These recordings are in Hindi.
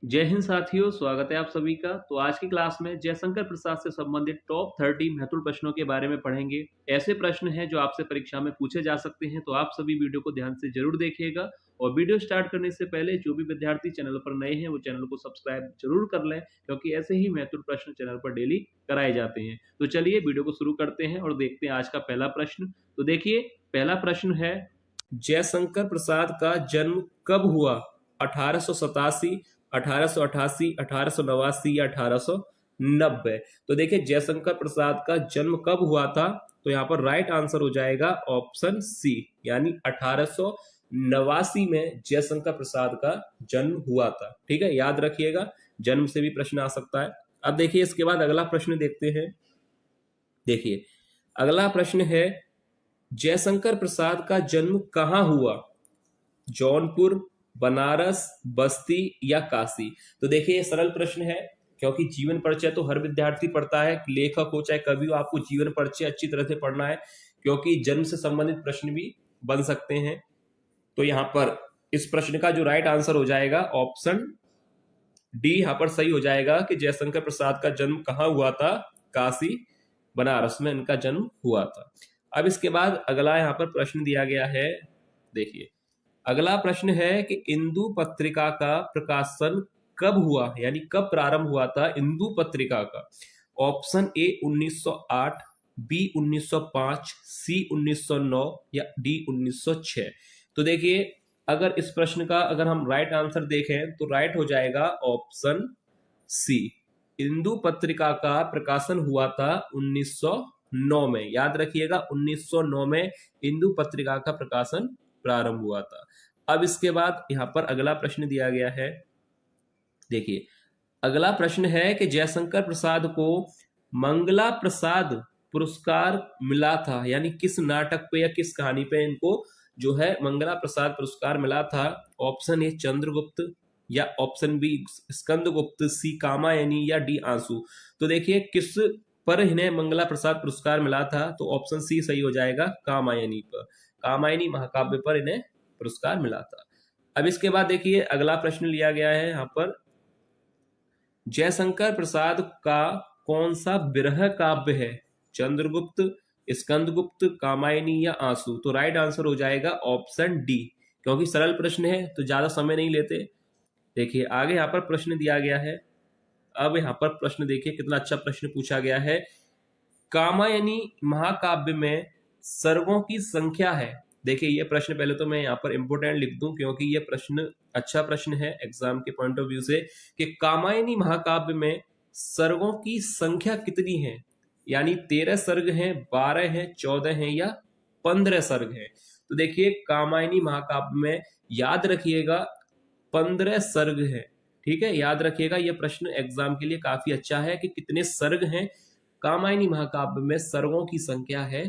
जय हिंद साथियों, स्वागत है आप सभी का। तो आज की क्लास में जयशंकर प्रसाद से संबंधित टॉप 30 महत्वपूर्ण प्रश्नों के बारे में पढ़ेंगे। ऐसे प्रश्न हैं जो आपसे परीक्षा में पूछे जा सकते हैं, तो आप सभी वीडियो को ध्यान से जरूर देखिएगा। और वीडियो स्टार्ट करने से पहले जो भी विद्यार्थी चैनल पर नए हैं वो चैनल को सब्सक्राइब जरूर कर लें, क्योंकि ऐसे ही महत्वपूर्ण प्रश्न चैनल पर डेली कराए जाते हैं। तो चलिए वीडियो को शुरू करते हैं और देखते हैं आज का पहला प्रश्न। तो देखिए, पहला प्रश्न है, जयशंकर प्रसाद का जन्म कब हुआ? 1887, 1888, 1889 या 1890? तो देखिए, जयशंकर प्रसाद का जन्म कब हुआ था? तो यहाँ पर राइट आंसर हो जाएगा ऑप्शन सी, यानी 1889 में जयशंकर प्रसाद का जन्म हुआ था। ठीक है, याद रखिएगा, जन्म से भी प्रश्न आ सकता है। अब देखिए, इसके बाद अगला प्रश्न देखते हैं। देखिए, अगला प्रश्न है, जयशंकर प्रसाद का जन्म कहाँ हुआ? जौनपुर, बनारस, बस्ती या काशी? तो देखिए, ये सरल प्रश्न है, क्योंकि जीवन परिचय तो हर विद्यार्थी पढ़ता है, लेखक हो चाहे कवि हो, आपको जीवन परिचय अच्छी तरह से पढ़ना है, क्योंकि जन्म से संबंधित प्रश्न भी बन सकते हैं। तो यहाँ पर इस प्रश्न का जो राइट आंसर हो जाएगा ऑप्शन डी यहाँ पर सही हो जाएगा कि जयशंकर प्रसाद का जन्म कहाँ हुआ था? काशी, बनारस में इनका जन्म हुआ था। अब इसके बाद अगला यहाँ पर प्रश्न दिया गया है। देखिए, अगला प्रश्न है कि इंदु पत्रिका का प्रकाशन कब हुआ, यानी कब प्रारंभ हुआ था इंदु पत्रिका का? ऑप्शन ए 1908, बी 1905, सी 1909 या डी 1906? तो देखिए, अगर इस प्रश्न का अगर हम राइट आंसर देखें तो राइट हो जाएगा ऑप्शन सी। इंदु पत्रिका का प्रकाशन हुआ था 1909 में। याद रखिएगा, 1909 में इंदु पत्रिका का प्रकाशन प्रारंभ हुआ था। अब इसके बाद यहां पर अगला प्रश्न दिया गया है। देखिए, अगला प्रश्न है कि जयशंकर प्रसाद को मंगला प्रसाद पुरस्कार मिला था, यानी किस नाटक पे या किस कहानी पे इनको जो है मंगला प्रसाद पुरस्कार मिला था? ऑप्शन ए चंद्रगुप्त, या ऑप्शन बी स्कंदगुप्त, सी कामायनी या डी आंसू? तो देखिए, किस पर इन्हें मंगला प्रसाद पुरस्कार मिला था? तो ऑप्शन सी सही हो जाएगा, कामायनी पर। कामायनी महाकाव्य पर इन्हें पुरस्कार मिला था। अब इसके बाद देखिए, अगला प्रश्न लिया गया है यहाँ पर, जयशंकर प्रसाद का कौन सा विरह काव्य है? चंद्रगुप्त, स्कंदगुप्त, कामायनी या आंसू? तो राइट आंसर हो जाएगा ऑप्शन डी, क्योंकि सरल प्रश्न है तो ज्यादा समय नहीं लेते। देखिए, आगे यहाँ पर प्रश्न दिया गया है। अब यहाँ पर प्रश्न देखिए, कितना अच्छा प्रश्न पूछा गया है। कामायनी महाकाव्य में सर्गों की संख्या है। देखिए, ये प्रश्न पहले तो मैं यहाँ पर इंपोर्टेंट लिख दूं, क्योंकि ये प्रश्न अच्छा प्रश्न है एग्जाम के पॉइंट ऑफ व्यू से, कि कामायनी महाकाव्य में सर्गों की संख्या कितनी है? यानी 13 सर्ग हैं, 12 हैं, 14 हैं या 15 सर्ग हैं? तो देखिए, कामायनी महाकाव्य में याद रखिएगा 15 सर्ग है। ठीक है, याद रखिएगा, यह प्रश्न एग्जाम के लिए काफी अच्छा है कि कितने सर्ग हैं। कामायनी महाकाव्य में सर्गों की संख्या है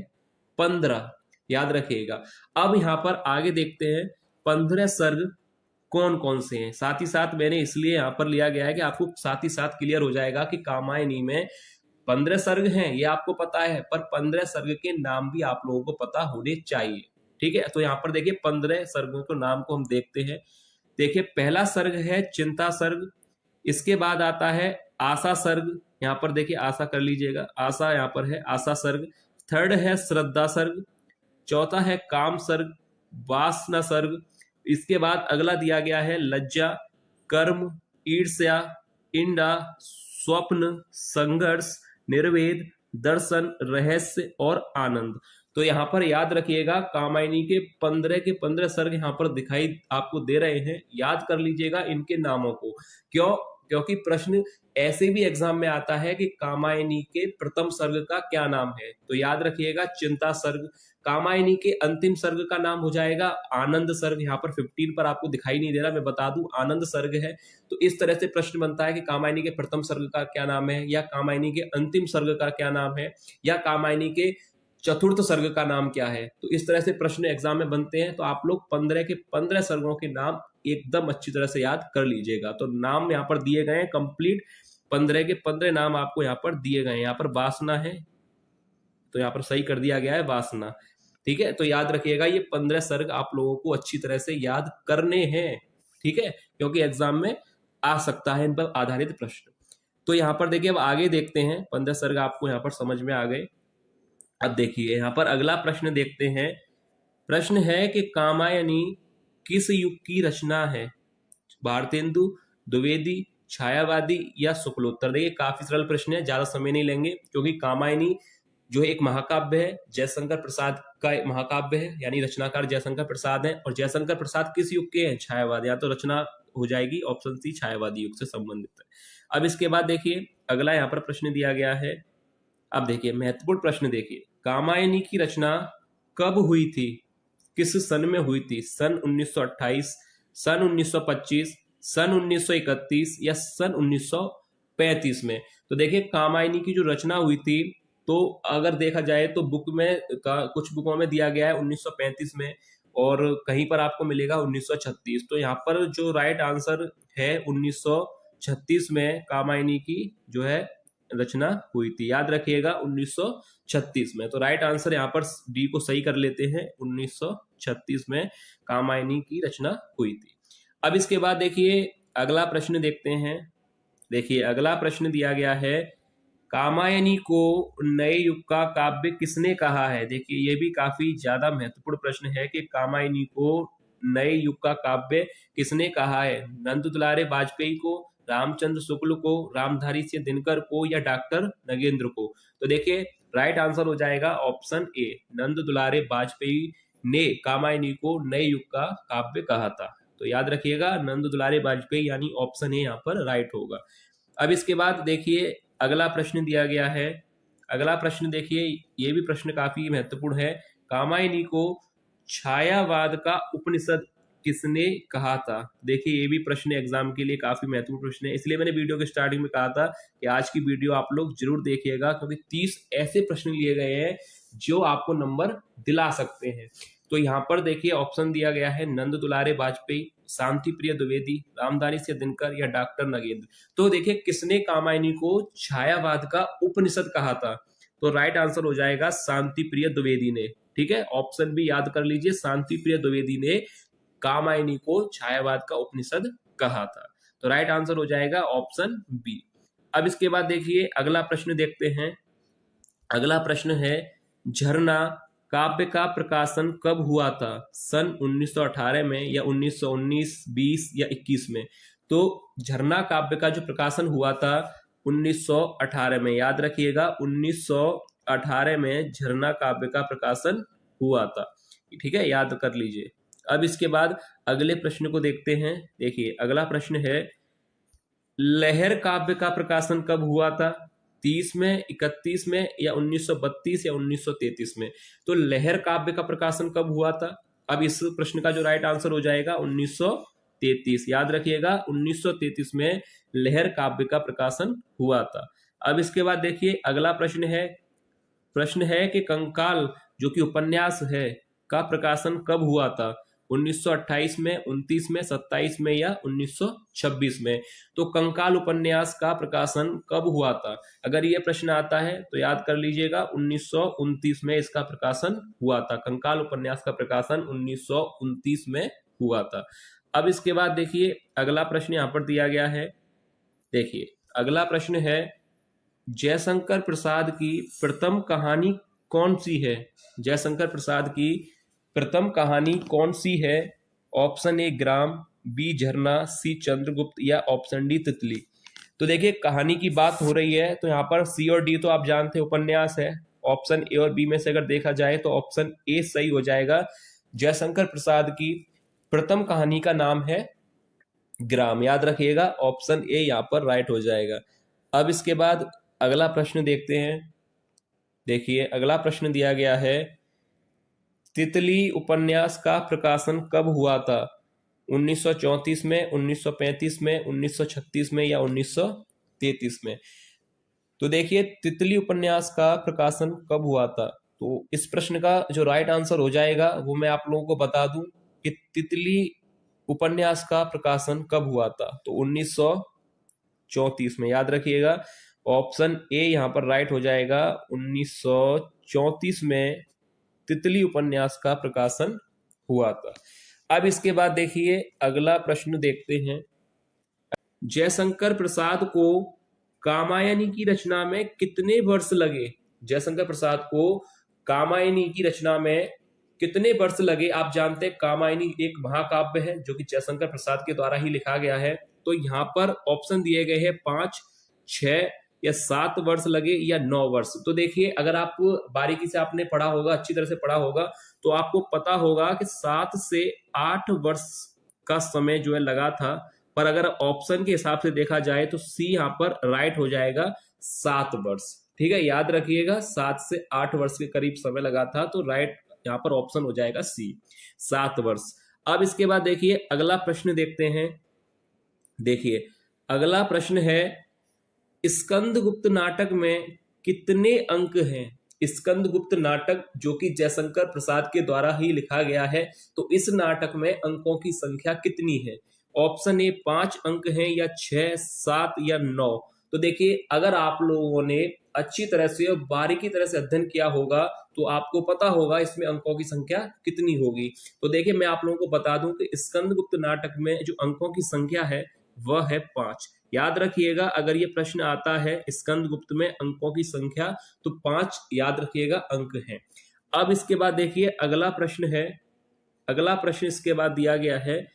15, याद रखिएगा। अब यहाँ पर आगे देखते हैं 15 सर्ग कौन कौन से हैं। साथ ही साथ मैंने इसलिए यहाँ पर लिया गया है कि आपको साथ ही साथ क्लियर हो जाएगा कि कामायनी में 15 सर्ग हैं, ये आपको पता है, पर 15 सर्ग के नाम भी आप लोगों को पता होने चाहिए। ठीक है, तो यहाँ पर देखिए 15 सर्गों के नाम को हम देखते हैं। देखिए, पहला सर्ग है चिंता सर्ग, इसके बाद आता है आशा सर्ग। यहाँ पर देखिए, आशा कर लीजिएगा, आशा यहाँ पर है, आशा सर्ग। थर्ड है श्रद्धा सर्ग। चौथा है काम सर्ग, वासना सर्ग। इसके बाद अगला दिया गया है लज्जा, कर्म, ईर्ष्या, इंडा, स्वप्न, संघर्ष, निर्वेद, दर्शन, रहस्य और आनंद। तो यहाँ पर याद रखिएगा, कामायनी के 15 के 15 सर्ग यहाँ पर दिखाई आपको दे रहे हैं। याद कर लीजिएगा इनके नामों को। क्यों? क्योंकि प्रश्न ऐसे भी एग्जाम में आता है कि कामायनी के प्रथम सर्ग का क्या नाम है? तो याद रखिएगा चिंता सर्ग। कामायनी के अंतिम सर्ग का नाम हो जाएगा आनंद सर्ग। यहाँ पर 15 पर आपको दिखाई नहीं दे रहा, मैं बता दूं आनंद सर्ग है। तो इस तरह से प्रश्न बनता है कि कामायनी के प्रथम सर्ग का क्या नाम है, या कामायनी के अंतिम सर्ग का क्या नाम है, या कामायनी के चतुर्थ सर्ग का नाम क्या है। तो इस तरह से प्रश्न एग्जाम में बनते हैं। तो आप लोग 15 के 15 सर्गों के नाम एकदम अच्छी तरह से याद कर लीजिएगा। तो नाम यहाँ पर दिए गए हैं कंप्लीट, 15 के 15 नाम आपको यहाँ पर दिए गए हैं। यहाँ पर वासना है, तो यहाँ पर सही कर दिया गया है वासना। ठीक है, तो याद रखिएगा, ये 15 सर्ग आप लोगों को अच्छी तरह से याद करने हैं। ठीक है, क्योंकि एग्जाम में आ सकता है इन पर आधारित प्रश्न। तो यहाँ पर देखिए अब आगे देखते हैं, 15 सर्ग आपको यहाँ पर समझ में आ गए। अब देखिए यहाँ पर अगला प्रश्न देखते हैं। प्रश्न है कि कामायनी किस युग की रचना है? भारतेंदु, द्विवेदी, छायावादी या शुक्लोत्तर? देखिए काफी सरल प्रश्न है, ज्यादा समय नहीं लेंगे, क्योंकि कामायनी जो एक महाकाव्य है, जयशंकर प्रसाद का एक महाकाव्य है, यानी रचनाकार जयशंकर प्रसाद है। और जयशंकर प्रसाद किस युग के हैं? छायावाद, या तो रचना हो जाएगी ऑप्शन सी छायावादी युग से संबंधित है। अब इसके बाद देखिए अगला यहाँ पर प्रश्न दिया गया है। अब देखिए महत्वपूर्ण प्रश्न देखिए, कामायनी की रचना कब हुई थी? किस सन में हुई थी? सन 1928, सन 1925, सन 1931 या सन 1935 में? तो देखिए कामायनी की जो रचना हुई थी, तो अगर देखा जाए तो बुक में कुछ बुकों में दिया गया है 1935 में, और कहीं पर आपको मिलेगा 1936। तो यहाँ पर जो राइट आंसर है 1936 में कामायनी की जो है रचना हुई थी। याद रखिएगा 1936 में। तो राइट आंसर यहाँ पर डी को सही कर लेते हैं, 1936 में कामायनी की रचना हुई थी। अब इसके बाद देखिए अगला प्रश्न देखते हैं। देखिए अगला प्रश्न दिया गया है, कामायनी को नए युग का काव्य किसने कहा है? देखिए ये भी काफी ज्यादा महत्वपूर्ण प्रश्न है कि कामायनी को नए युग का काव्य किसने कहा है? नंद दुलारे वाजपेयी को, रामचंद्र शुक्ल को, रामधारी सिंह दिनकर को या डॉक्टर नगेंद्र को? तो देखिए राइट आंसर हो जाएगा ऑप्शन ए, नंद दुलारे वाजपेयी ने कामायनी को नए युग का काव्य कहा था। तो याद रखिएगा नंद दुलारे वाजपेयी, यानी ऑप्शन ए यहाँ पर राइट होगा। अब इसके बाद देखिए अगला प्रश्न दिया गया है। अगला प्रश्न देखिए, ये भी प्रश्न काफी महत्वपूर्ण है। कामायनी को छायावाद का उपनिषद किसने कहा था? देखिए ये भी प्रश्न एग्जाम के लिए काफी महत्वपूर्ण प्रश्न है, इसलिए मैंने वीडियो के स्टार्टिंग में कहा था कि आज की वीडियो आप लोग जरूर देखिएगा, क्योंकि 30 ऐसे प्रश्न लिए गए हैं जो आपको नंबर दिला सकते हैं। तो यहाँ पर देखिए ऑप्शन दिया गया है नंद दुलारे वाजपेयी, शांति प्रिय द्विवेदी, रामधारी सिंह दिनकर या डॉक्टर नगेंद्र। तो देखिए किसने कामायनी को छायावाद का उपनिषद कहा था? तो राइट आंसर हो जाएगा शांति प्रिय द्विवेदी ने। ठीक है, ऑप्शन भी याद कर लीजिए, शांति प्रिय द्विवेदी ने कामायनी को छायावाद का उपनिषद कहा था। तो राइट आंसर हो जाएगा ऑप्शन बी। अब इसके बाद देखिए अगला प्रश्न देखते हैं। अगला प्रश्न है, झरना काव्य का प्रकाशन कब हुआ था? सन 1918 में या 1919, 20 या 21 में? तो झरना काव्य का जो प्रकाशन हुआ था 1918 में। याद रखिएगा 1918 में झरना काव्य का प्रकाशन हुआ था। ठीक है, याद कर लीजिए। अब इसके बाद अगले प्रश्न को देखते हैं। देखिए अगला प्रश्न है, लहर काव्य का प्रकाशन कब हुआ था? 30 में, 31 में या 1932 या 1933 में? तो लहर काव्य का प्रकाशन कब हुआ था? अब इस प्रश्न का जो राइट आंसर हो जाएगा 1933। याद रखिएगा 1933 में लहर काव्य का प्रकाशन हुआ था। अब इसके बाद देखिए अगला प्रश्न है कि कंकाल जो कि उपन्यास है का प्रकाशन कब हुआ था? 1928 में, 29 में, 27 में या 1926 में? तो कंकाल उपन्यास का प्रकाशन कब हुआ था? अगर ये प्रश्न आता है तो याद कर लीजिएगा 1929 में इसका प्रकाशन हुआ था। कंकाल उपन्यास का प्रकाशन 1929 में हुआ था। अब इसके बाद देखिए अगला प्रश्न यहाँ पर दिया गया है। देखिए अगला प्रश्न है, जयशंकर प्रसाद की प्रथम कहानी कौन सी है? जयशंकर प्रसाद की प्रथम कहानी कौन सी है? ऑप्शन ए ग्राम, बी झरना, सी चंद्रगुप्त या ऑप्शन डी तितली? तो देखिए कहानी की बात हो रही है तो यहाँ पर सी और डी तो आप जानते हैं उपन्यास है। ऑप्शन ए और बी में से अगर देखा जाए तो ऑप्शन ए सही हो जाएगा। जयशंकर प्रसाद की प्रथम कहानी का नाम है ग्राम। याद रखिएगा ऑप्शन ए यहाँ पर राइट हो जाएगा। अब इसके बाद अगला प्रश्न देखते हैं। देखिए अगला प्रश्न दिया गया है, तितली उपन्यास का प्रकाशन कब हुआ था? 1934 में, 1935 में, 1936 में या 1933 में? तो देखिए तितली उपन्यास का प्रकाशन कब हुआ था? तो इस प्रश्न का जो राइट आंसर हो जाएगा वो मैं आप लोगों को बता दूं कि तितली उपन्यास का प्रकाशन कब हुआ था? तो 1934 में। याद रखिएगा ऑप्शन ए यहाँ पर राइट हो जाएगा। 1934 में तितली उपन्यास का प्रकाशन हुआ था। अब इसके बाद देखिए अगला प्रश्न देखते हैं। जयशंकर प्रसाद को कामायनी की रचना में कितने वर्ष लगे? जयशंकर प्रसाद को कामायनी की रचना में कितने वर्ष लगे? आप जानते हैं कामायनी एक महाकाव्य है जो कि जयशंकर प्रसाद के द्वारा ही लिखा गया है। तो यहाँ पर ऑप्शन दिए गए हैं 5, 6 या 7 वर्ष लगे या 9 वर्ष। तो देखिए, अगर आप बारीकी से आपने पढ़ा होगा, अच्छी तरह से पढ़ा होगा, तो आपको पता होगा कि 7 से 8 वर्ष का समय जो है लगा था। पर अगर ऑप्शन के हिसाब से देखा जाए तो सी यहाँ पर राइट हो जाएगा, 7 वर्ष। ठीक है, याद रखिएगा 7 से 8 वर्ष के करीब समय लगा था, तो राइट यहाँ पर ऑप्शन हो जाएगा सी, 7 वर्ष। अब इसके बाद देखिए अगला प्रश्न देखते हैं। देखिए अगला प्रश्न है, स्कंदगुप्त नाटक में कितने अंक हैं? स्कंदगुप्त नाटक जो कि जयशंकर प्रसाद के द्वारा ही लिखा गया है, तो इस नाटक में अंकों की संख्या कितनी है? ऑप्शन ए 5 अंक हैं या 6, 7 या 9। तो देखिए, अगर आप लोगों ने अच्छी तरह से और बारीकी तरह से अध्ययन किया होगा तो आपको पता होगा इसमें अंकों की संख्या कितनी होगी। तो देखिए, मैं आप लोगों को बता दूं कि स्कंदगुप्त नाटक में जो अंकों की संख्या है वह है 5। याद रखिएगा, अगर ये प्रश्न आता है स्कंदगुप्त में अंकों की संख्या, तो 5 याद रखिएगा अंक हैं। अब इसके बाद देखिए अगला प्रश्न है। अगला प्रश्न इसके बाद दिया गया है,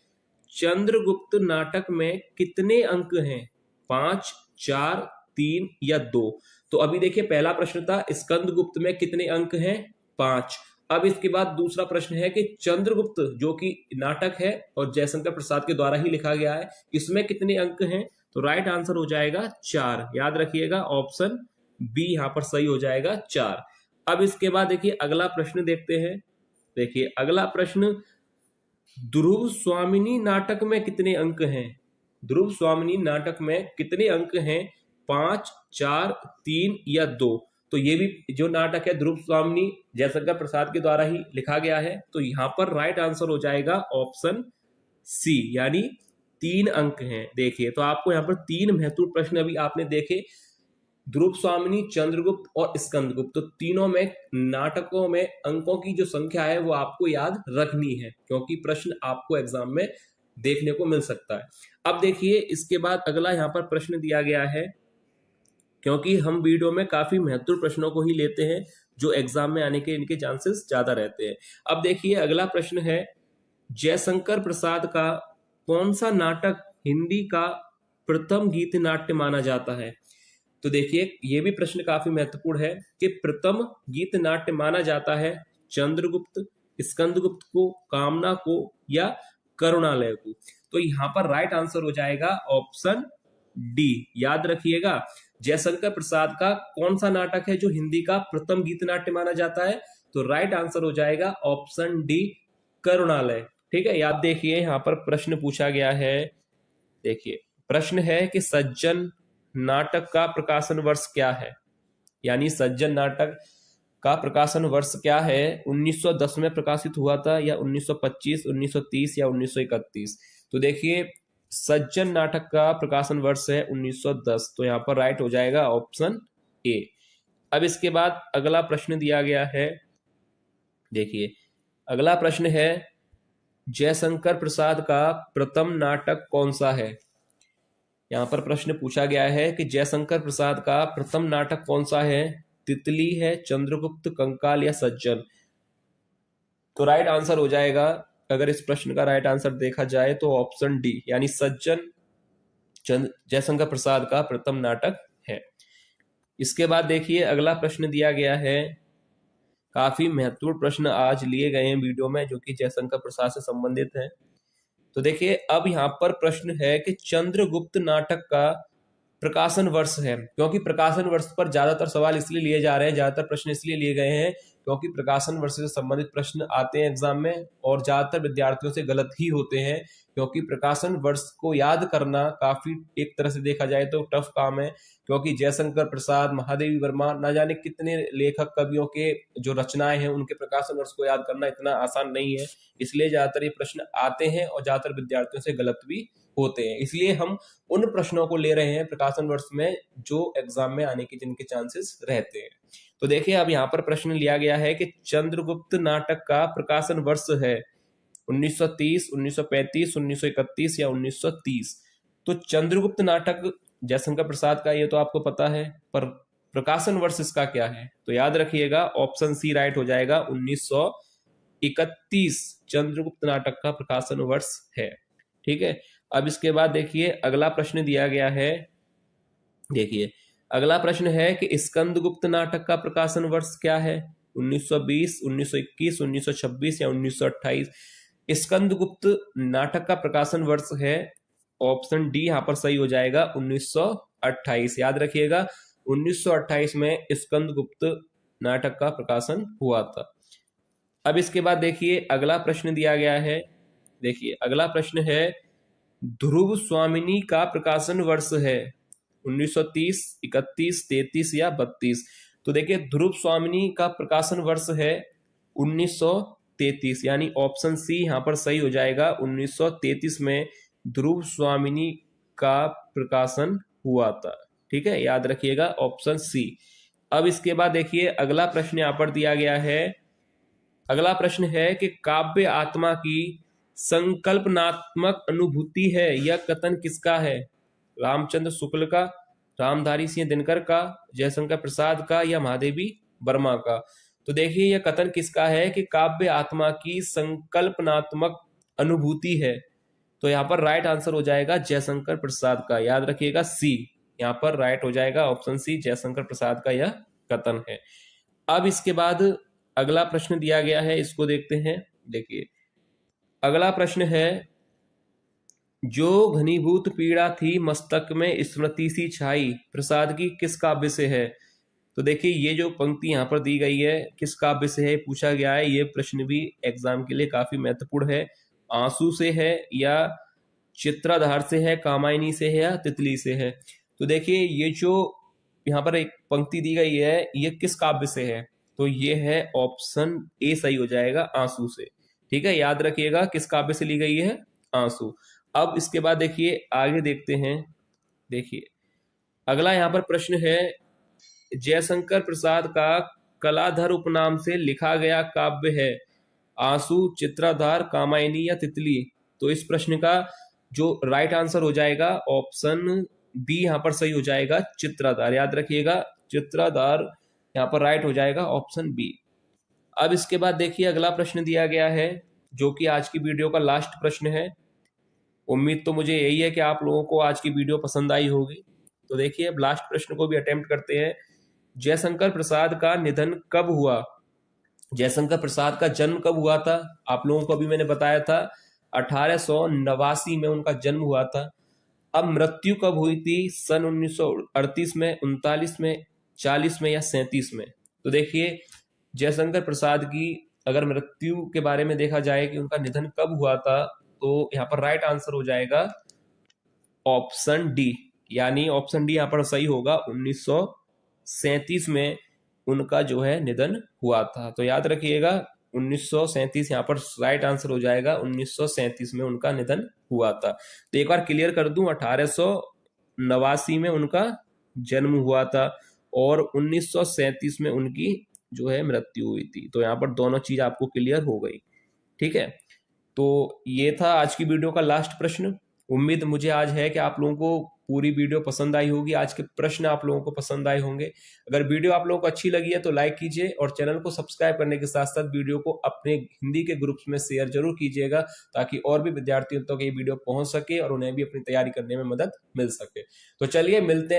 चंद्रगुप्त नाटक में कितने अंक हैं? 5, 4, 3 या 2। तो अभी देखिए, पहला प्रश्न था स्कंदगुप्त में कितने अंक हैं? 5। अब इसके बाद दूसरा प्रश्न है कि चंद्रगुप्त जो कि नाटक है और जयशंकर प्रसाद के द्वारा ही लिखा गया है, इसमें कितने अंक हैं? तो राइट आंसर हो जाएगा 4। याद रखिएगा, ऑप्शन बी यहां पर सही हो जाएगा, 4। अब इसके बाद देखिए अगला प्रश्न देखते हैं। देखिए अगला प्रश्न, ध्रुव स्वामिनी नाटक में कितने अंक हैं? ध्रुव स्वामिनी नाटक में कितने अंक हैं? 5, 4, 3 या 2। तो ये भी जो नाटक है ध्रुव स्वामिनी जयशंकर प्रसाद के द्वारा ही लिखा गया है, तो यहां पर राइट आंसर हो जाएगा ऑप्शन सी, यानी 3 अंक हैं। देखिए, तो आपको यहाँ पर 3 महत्वपूर्ण प्रश्न अभी आपने देखे, ध्रुव स्वामिनी, चंद्रगुप्त और स्कंदगुप्त। तो तीनों में नाटकों में अंकों की जो संख्या है वो आपको याद रखनी है, क्योंकि प्रश्न आपको एग्जाम में देखने को मिल सकता है। अब देखिए इसके बाद अगला यहाँ पर प्रश्न दिया गया है, क्योंकि हम वीडियो में काफी महत्वपूर्ण प्रश्नों को ही लेते हैं जो एग्जाम में आने के इनके चांसेस ज्यादा रहते हैं। अब देखिए अगला प्रश्न है, जयशंकर प्रसाद का कौन सा नाटक हिंदी का प्रथम गीत नाट्य माना जाता है? तो देखिए, ये भी प्रश्न काफी महत्वपूर्ण है कि प्रथम गीत नाट्य माना जाता है चंद्रगुप्त, स्कंदगुप्त को, कामना को या करुणालय को। तो यहां पर राइट आंसर हो जाएगा ऑप्शन डी। याद रखिएगा, जयशंकर प्रसाद का कौन सा नाटक है जो हिंदी का प्रथम गीत नाट्य माना जाता है? तो राइट आंसर हो जाएगा ऑप्शन डी, करुणालय। ठीक है, याद देखिए यहां पर प्रश्न पूछा गया है। देखिए प्रश्न है कि सज्जन नाटक का प्रकाशन वर्ष क्या है? यानी सज्जन नाटक का प्रकाशन वर्ष क्या है? 1910 में प्रकाशित हुआ था या 1925, 1930 या 1931? तो देखिए, सज्जन नाटक का प्रकाशन वर्ष है 1910। तो यहाँ पर राइट हो जाएगा ऑप्शन ए। अब इसके बाद अगला प्रश्न दिया गया है। देखिए अगला प्रश्न है, जयशंकर प्रसाद का प्रथम नाटक कौन सा है? यहाँ पर प्रश्न पूछा गया है कि जयशंकर प्रसाद का प्रथम नाटक कौन सा है? तितली है, चंद्रगुप्त, कंकाल या सज्जन? तो राइट आंसर हो जाएगा, अगर इस प्रश्न का राइट आंसर देखा जाए तो ऑप्शन डी, यानी सज्जन जयशंकर प्रसाद का प्रथम नाटक है। इसके बाद देखिए अगला प्रश्न दिया गया है। काफी महत्वपूर्ण प्रश्न आज लिए गए हैं वीडियो में जो कि जयशंकर प्रसाद से संबंधित है। तो देखिए अब यहाँ पर प्रश्न है कि चंद्रगुप्त नाटक का प्रकाशन वर्ष है, क्योंकि प्रकाशन वर्ष पर ज्यादातर सवाल इसलिए लिए जा रहे हैं, ज्यादातर प्रश्न इसलिए लिए गए हैं क्योंकि प्रकाशन वर्ष से संबंधित प्रश्न आते हैं एग्जाम में और ज्यादातर विद्यार्थियों से गलत ही होते हैं, क्योंकि प्रकाशन वर्ष को याद करना काफी एक तरह से देखा जाए तो टफ काम है, क्योंकि जयशंकर प्रसाद, महादेवी वर्मा, ना जाने कितने लेखक कवियों के जो रचनाएं हैं उनके प्रकाशन वर्ष को याद करना इतना आसान नहीं है। इसलिए ज्यादातर ये प्रश्न आते हैं और ज्यादातर विद्यार्थियों से गलत भी होते हैं। इसलिए हम उन प्रश्नों को ले रहे हैं प्रकाशन वर्ष में जो एग्जाम में आने के जिनके चांसेस रहते हैं। तो देखिए अब यहाँ पर प्रश्न लिया गया है कि चंद्रगुप्त नाटक का प्रकाशन वर्ष है 1930, 1935, 1931 या 1930? तो चंद्रगुप्त नाटक जयशंकर प्रसाद का, ये तो आपको पता है, पर प्रकाशन वर्ष इसका क्या है? तो याद रखिएगा ऑप्शन सी राइट हो जाएगा, 1931 चंद्रगुप्त नाटक का प्रकाशन वर्ष है। ठीक है, अब इसके बाद देखिए अगला प्रश्न दिया गया है। देखिए अगला प्रश्न है कि स्कंदगुप्त नाटक का प्रकाशन वर्ष क्या है? 1920, 1921, 1926 या 1928? स्कंदगुप्त नाटक का प्रकाशन वर्ष है ऑप्शन डी, यहां पर सही हो जाएगा 1928। याद रखिएगा 1928 में स्कंदगुप्त नाटक का प्रकाशन हुआ था। अब इसके बाद देखिए अगला प्रश्न दिया गया है। देखिए अगला प्रश्न है ध्रुव स्वामिनी का प्रकाशन वर्ष है 1930, 31, 33 या 32? तो देखिए ध्रुव स्वामिनी का प्रकाशन वर्ष है 1933, यानी ऑप्शन सी यहां पर सही हो जाएगा। 1933 में ध्रुव स्वामिनी का प्रकाशन हुआ था। ठीक है, याद रखिएगा ऑप्शन सी। अब इसके बाद देखिए अगला प्रश्न यहां पर दिया गया है। अगला प्रश्न है कि काव्य आत्मा की संकल्पनात्मक अनुभूति है, यह कथन किसका है? रामचंद्र शुक्ल का, रामधारी सिंह दिनकर का, जयशंकर प्रसाद का या महादेवी वर्मा का? तो देखिए यह कथन किसका है कि काव्य आत्मा की संकल्पनात्मक अनुभूति है। तो यहाँ पर राइट आंसर हो जाएगा जयशंकर प्रसाद का। याद रखिएगा सी, यहाँ पर राइट हो जाएगा ऑप्शन सी, जयशंकर प्रसाद का यह कथन है। अब इसके बाद अगला प्रश्न दिया गया है, इसको देखते हैं। देखिए अगला प्रश्न है जो घनीभूत पीड़ा थी मस्तक में स्मृति सी छाई, प्रसाद की किस काव्य से है? तो देखिए ये जो पंक्ति यहाँ पर दी गई है किस काव्य से है पूछा गया है। ये प्रश्न भी एग्जाम के लिए काफी महत्वपूर्ण है। आंसू से है या चित्राधार से है, कामायनी से है या तितली से है? तो देखिए ये जो यहाँ पर एक पंक्ति दी गई है ये किस काव्य से है? तो ये है ऑप्शन ए सही हो जाएगा, आंसू से। ठीक है, याद रखिएगा किस काव्य से ली गई है? आंसू। अब इसके बाद देखिए आगे देखते हैं। देखिए अगला यहाँ पर प्रश्न है जयशंकर प्रसाद का कलाधर उपनाम से लिखा गया काव्य है आंसू, चित्राधार, कामायनी या तितली? तो इस प्रश्न का जो राइट आंसर हो जाएगा ऑप्शन बी यहाँ पर सही हो जाएगा, चित्राधार। याद रखिएगा चित्राधार यहाँ पर राइट हो जाएगा ऑप्शन बी। अब इसके बाद देखिए अगला प्रश्न दिया गया है जो कि आज की वीडियो का लास्ट प्रश्न है। उम्मीद तो मुझे यही है कि आप लोगों को आज की वीडियो पसंद आई होगी। तो देखिए अब लास्ट प्रश्न को भी अटेम्प्ट करते हैं। जयशंकर प्रसाद का निधन कब हुआ? जयशंकर प्रसाद का जन्म कब हुआ था? आप लोगों को अभी मैंने बताया था 1889 में उनका जन्म हुआ था। अब मृत्यु कब हुई थी? सन 1938 में, 39 में, 40 में या 37 में? तो देखिए जयशंकर प्रसाद की अगर मृत्यु के बारे में देखा जाए कि उनका निधन कब हुआ था, तो यहाँ पर राइट आंसर हो जाएगा ऑप्शन डी, यानी ऑप्शन डी यहाँ पर सही होगा। 1937 में उनका जो है निधन हुआ था। तो याद रखिएगा 1937 यहाँ पर राइट आंसर हो जाएगा। 1937 में उनका निधन हुआ था। तो एक बार क्लियर कर दूं, 1889 में उनका जन्म हुआ था और 1937 में उनकी जो है मृत्यु हुई थी। तो यहाँ पर दोनों चीज आपको क्लियर हो गई। ठीक है, तो ये था आज की वीडियो का लास्ट प्रश्न। उम्मीद मुझे आज है कि आप लोगों को पूरी वीडियो पसंद आई होगी, आज के प्रश्न आप लोगों को पसंद आए होंगे। अगर वीडियो आप लोगों को अच्छी लगी है तो लाइक कीजिए और चैनल को सब्सक्राइब करने के साथ साथ वीडियो को अपने हिंदी के ग्रुप्स में शेयर जरूर कीजिएगा, ताकि और भी विद्यार्थियों तक ये वीडियो पहुंच सके और उन्हें भी अपनी तैयारी करने में मदद मिल सके। तो चलिए मिलते हैं